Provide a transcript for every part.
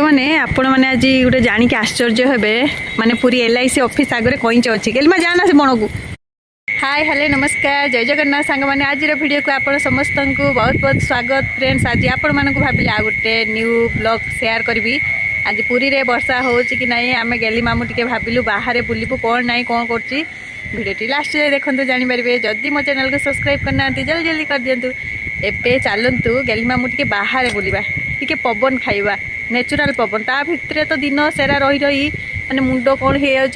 मैंने आपण मैंने आज गोटे जानिक आश्चर्य हेबे माने पूरी LIC ऑफिस आगे कईच अच्छी गेलमा जाना से बण को हाय हेलो नमस्कार जय जगन्नाथ सांग मैंने आज वीडियो को आप समस्त को बहुत बहुत स्वागत फ्रेंड्स। आज आपण मानक भाविले आ गोटे न्यू ब्लॉग शेयर करी। आज पुरी रे वर्षा हो कि नहीं आम गेली मामू टे भाविलु बाहर बुलबू कौन ना कौन कर भिडियोटी लास्ट देखो जानीपारे। जदि मो चैनल को सब्सक्राइब करना जल्दी जल्दी कर दिंतु। एबे चलतु गेली मामू टे बाहर बुलवा टे पवन खाइबा नेचुरल पवन ता भितर तो दिन सारा रही रही माने मुंड कौन हो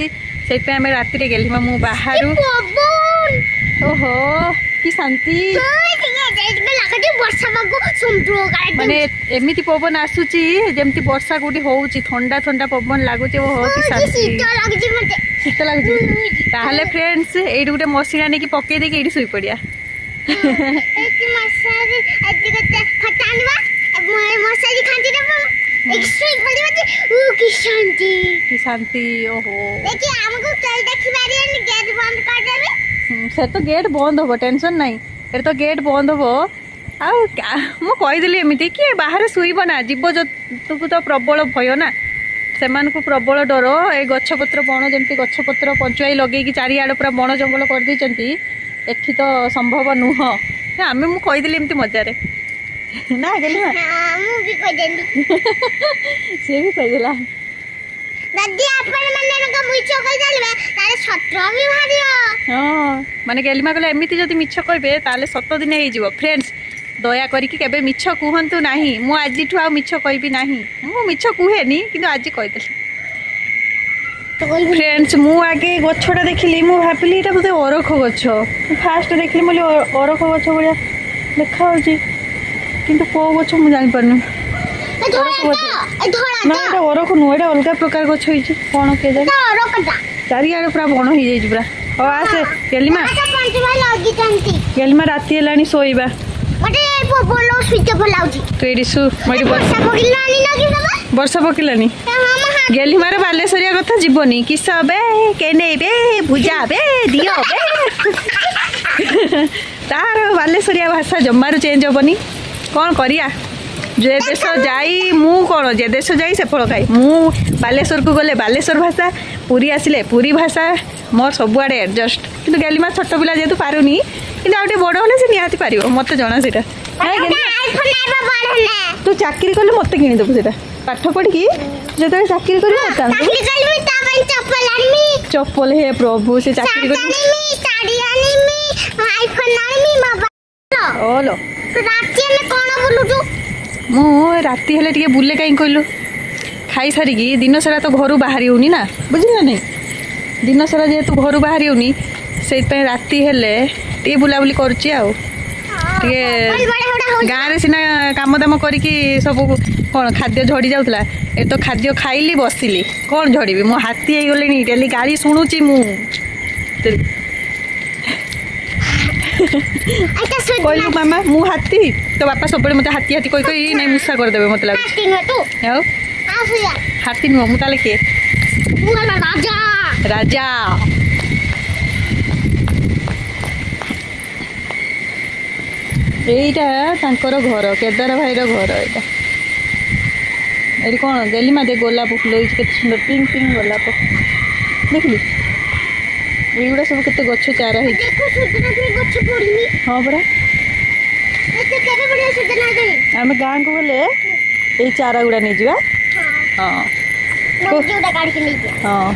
से आम राति गेली मामू बाहर। ओहो कि शांति माने एमती पवन आसूची जमती वर्षा कोटी होउची ठंडा ठंडा पवन लगुच। ओहो कि शांति शीत लगुच। ताहले फ्रेंड्स एडी गोटे मशीना नहीं पकई देकी एडी सुई पड़िया। शांति ओहो से तो गेट बंद हम टेंशन नहीं ये तो गेट बंद हम आईदेली एमती किए बाहर शुब ना जीव जंतु तो प्रबल भय ना से प्रबल डर। ए गछपत्र बण जमी गछपत्र पंचुआई लगे चारिआड़ पूरा बण जंगल कर देती एठी तो संभव नुह आम मुझेदेली एमती मजारे ना गेली सी भी कहीदेला हाँ माने गेलिमा कहला एमती जदि मिछ कहबे ताले 7 दिन हो फ्रेंड्स। दया करिकी केबे मिछ कहंतु नाही। मु आजिठु आ मिछ कहबी नाही। मु मिछ कुहेनी किंतु आज कहिदेली फ्रेंड्स। मु आगे गछटा देखिली मु भाबिली एटा बोधे अरख गछ फास्ट देखिली मोली अरख गछ भलिया देखा होची किंतु को गछ मु जानि पारनु। अरख नुह एटा अलग प्रकार गछ होइची कोन के जानि चारिआडे पूरा बण हो जाइची पूरा। हो आसे गेलिमा गेलिमा राति हेलानी सोइबा तो ये वर्षा पकिलानी गेलिमार बालेश्वरिया कथा जीवनी किस के नेबे भुजा दियो तार बालेश्वरिया भाषा जमारू चेंज हेनी कौन करिया। जे देश जाई मु कौन जे देश जाई से फल खाई मु बालेश्वर को गले बालेश्वर भाषा पुरी आसिले पुरी भाषा मोर सबुआड़े एडजस्ट कि गेलिमा छोट पिला जेतु पारुनी कि आउटे बड़ होले से निहाती पारिबो मते जना सेटा। तू चाकरी कले मते किनी देबो सेटा पाठ पढ़ी कि जेते चाकरी करी मते चप्पल हे प्रभु से चाकरी करी ओलो मु राति हेले टिके बुले कहीं कहलु खाई सारिकी दिन सारा तो घर बाहरी होनी ना बुझिला नहीं दिन सारा जेहेतु घर बाहरी होनी से राति हेले टिके बुलाबुली करुच्ची आउ गाँव सीना काम दाम करिकी सब कौन खाद्य झड़ी जाऊला ए तो खाद्य खाइली बसिली कौन झड़बी मो हाथी हो गले डेली गाड़ी शुणुची मु कहलु मामा मु हाथी तो बापा सब मत हाथी हाथी कही कही नहीं मुसा करदे मत लगे हाथी नुह मु ताले के राजा एटा तांकर घर केदार भाईर घर एटा ये कौन गेलिमा दे गोलाप फुल के सुंदर पिंक पिंक गोलाप देखली एगुड़ा सब केते गछ चारा है हाँ परा आम गाँ को गले ये चारा गुड़ा नहीं जा हाँ हाँ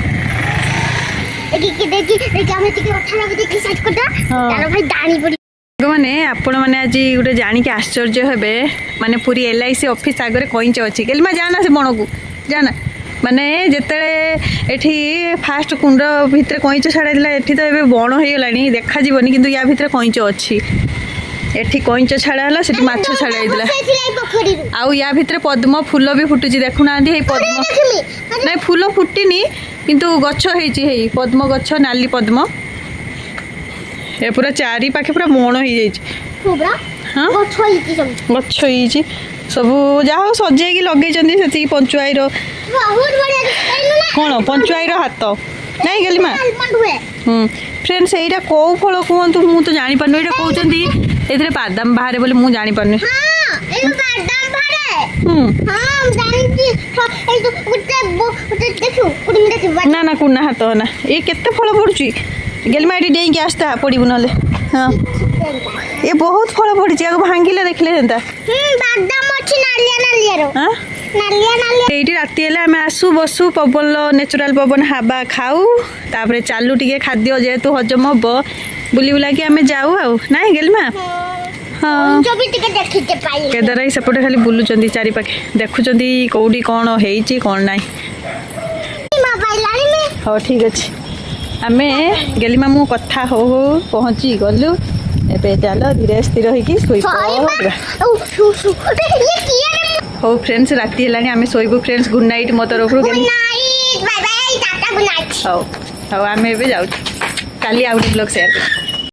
मैंने आपण मैंने आज गोटे जानिक आश्चर्य हेबे माने पूरी LIC ऑफिस आगे कईच अच्छी गेलिमा जाना से बण को जाना माने जिते एठी फास्ट कुंड भितर कईच छाड़ा एठी तो ये बण हो गलानी देखा जीवनी किंतु या भितर कईच अच्छी एठी कईच छाड़ा से माछ छाड़ा आउ या भितर पद्म फूल भी फुटुची देखुना पद्म नहीं फूल फुटिनी किंतु गछ है पद्म गछ नाली पद्म ए पूरा चारि पाखे पूरा बण हो हाँ गछ सब जहाँ सजे लगे से पंचुआईर कौन पंचुआईर हाथ नहीं गेलिमा फ्रेंड्स यहीटा कौ फल कहतु मु तो जापार ये कहते ये बादाम बाहर बोले मुझे जापार ନା ନା କୁନା ହାତ ନା ଏ କେତେ ଫଳ ପଡୁଛି ଗେଲମା ଏଠି ଡେଇଁକି ଆସିତା ପଡ଼ିବୁ ନହେଲେ ହଁ ଏ ବହୁତ ଫଳ ପଡ଼ିଛି ଆଗ ଭାଙ୍ଗିଲେ ଦେଖିଲେ ଯେନ୍ତା এইটি রাতে হলে আমি আসু বসু পবন ন্যাচুরাল পবন হাবা খাও তারপরে চালু টিকে খাদ্য যেহেতু হজম হব বুলি বুলাকি আমি যাও আউ নাই গেলমা হ্যাঁ কেদারাই সেপটে খালি বুলুচার চারিপাখে দেখুচার কোটি কଣ ହେଇଛି কଣ নাই হও ঠিক আছে আমি গেলিমা মু কথা হো হো পৌঁছি গলু এবে চাল ধীরে স্থির হইকি শুই পড়বা হো ফ্রেন্ডস রাতি হেলানি আমি শোইবু ফ্রেন্ডস গুড নাইট মো তরফরু হও হও আমি এবে যাচ্ছি কালি আউ ব্লগ শেয়ার